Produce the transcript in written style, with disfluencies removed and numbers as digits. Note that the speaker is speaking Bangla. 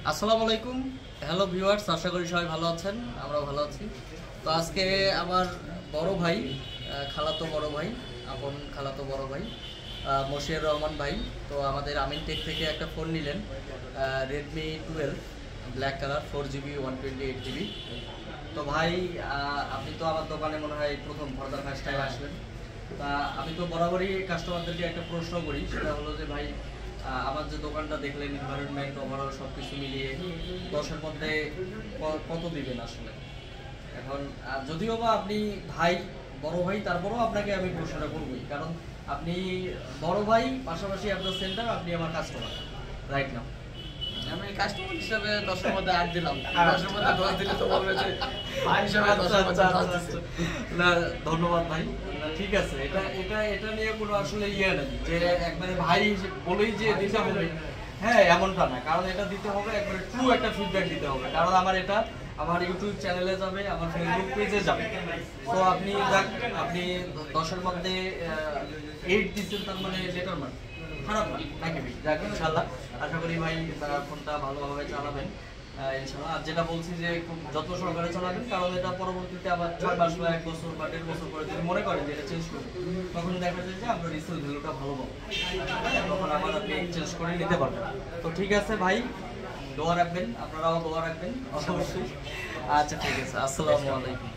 আসসালামু আলাইকুম। হ্যালো ভিউয়ার্স, আশা করি সবাই ভালো আছেন। আমরা ভালো আছি। তো আজকে আমার বড় ভাই, খালাতো বড় ভাই, আপন খালাতো বড় ভাই মশিউর রহমান ভাই, তো আমাদের আমিন টেক থেকে একটা ফোন নিলেন, Redmi 12 black colour, 4GB 128GB। তো ভাই, আপনি তো আমার দোকানে মনে হয় প্রথম ফর্দার ফার্স্ট টাইম আসলেন। তা আমি তো বরাবরই কাস্টমারদেরকে একটা প্রশ্ন করি, সেটা হলো যে ভাই, আমার যে দোকানটা দেখলেন, এনভায়রনমেন্ট ওভারঅল সব কিছু মিলিয়ে 10-এর মধ্যে কত দিবেন আসলে? এখন যদিও বা আপনি ভাই, বড় ভাই, তারপরেও আপনাকে আমি প্রশ্নটা করবই, কারণ আপনি বড় ভাই, পাশাপাশি আপনার সেন্টার, আপনি আমার কাস্টমার রাইট নাও। আমি কাস্টমার হিসাবে 10-এর মধ্যে 8 দিলাম। 10-এর মধ্যে 10 দিলে তো বলবে যে ভাই হিসাবে 10-এর মধ্যে 10 দিচ্ছে। না, ধন্যবাদ ভাই। না, ঠিক আছে, এটা এটা এটা নিয়ে কোনো আসলে ইয়ে নেই যে একবারে ভাই বলেই যে দিতে হবে, হ্যাঁ এমনটা না। কারণ এটা দিতে হবে একবারে ট্রু একটা ফিডব্যাক দিতে হবে, কারণ আমার এটা আমার ইউটিউব চ্যানেলে যাবে, আমার ফেসবুক পেজে যাবে। তো আপনি আপনি 10-এর মধ্যে 8 দিচ্ছেন, তার মানে লেটার মার্ক খারাপ না নাকি? যাক, ইনশাল্লাহ আশা করি ভাই ফোনটা ভালোভাবে চালাবেন ইনশাল্লাহ। আর যেটা বলছি যে খুব যত্ন সহকারে চালাবেন, কারণ এটা পরবর্তীতে আবার 6 মাস বা 1 বছর বা 1.5 বছর পরে যদি মনে করেন যে এটা চেঞ্জ করবেন, তখন দেখা যায় যে আমরা রিসেল ভ্যালুটা ভালো পাবো, তখন আবার আপনি চেঞ্জ করে নিতে পারবেন। তো ঠিক আছে ভাই, দোয়া রাখবেন, আপনারাও দোয়া রাখবেন অবশ্যই। আচ্ছা ঠিক আছে, আসসালামু আলাইকুম।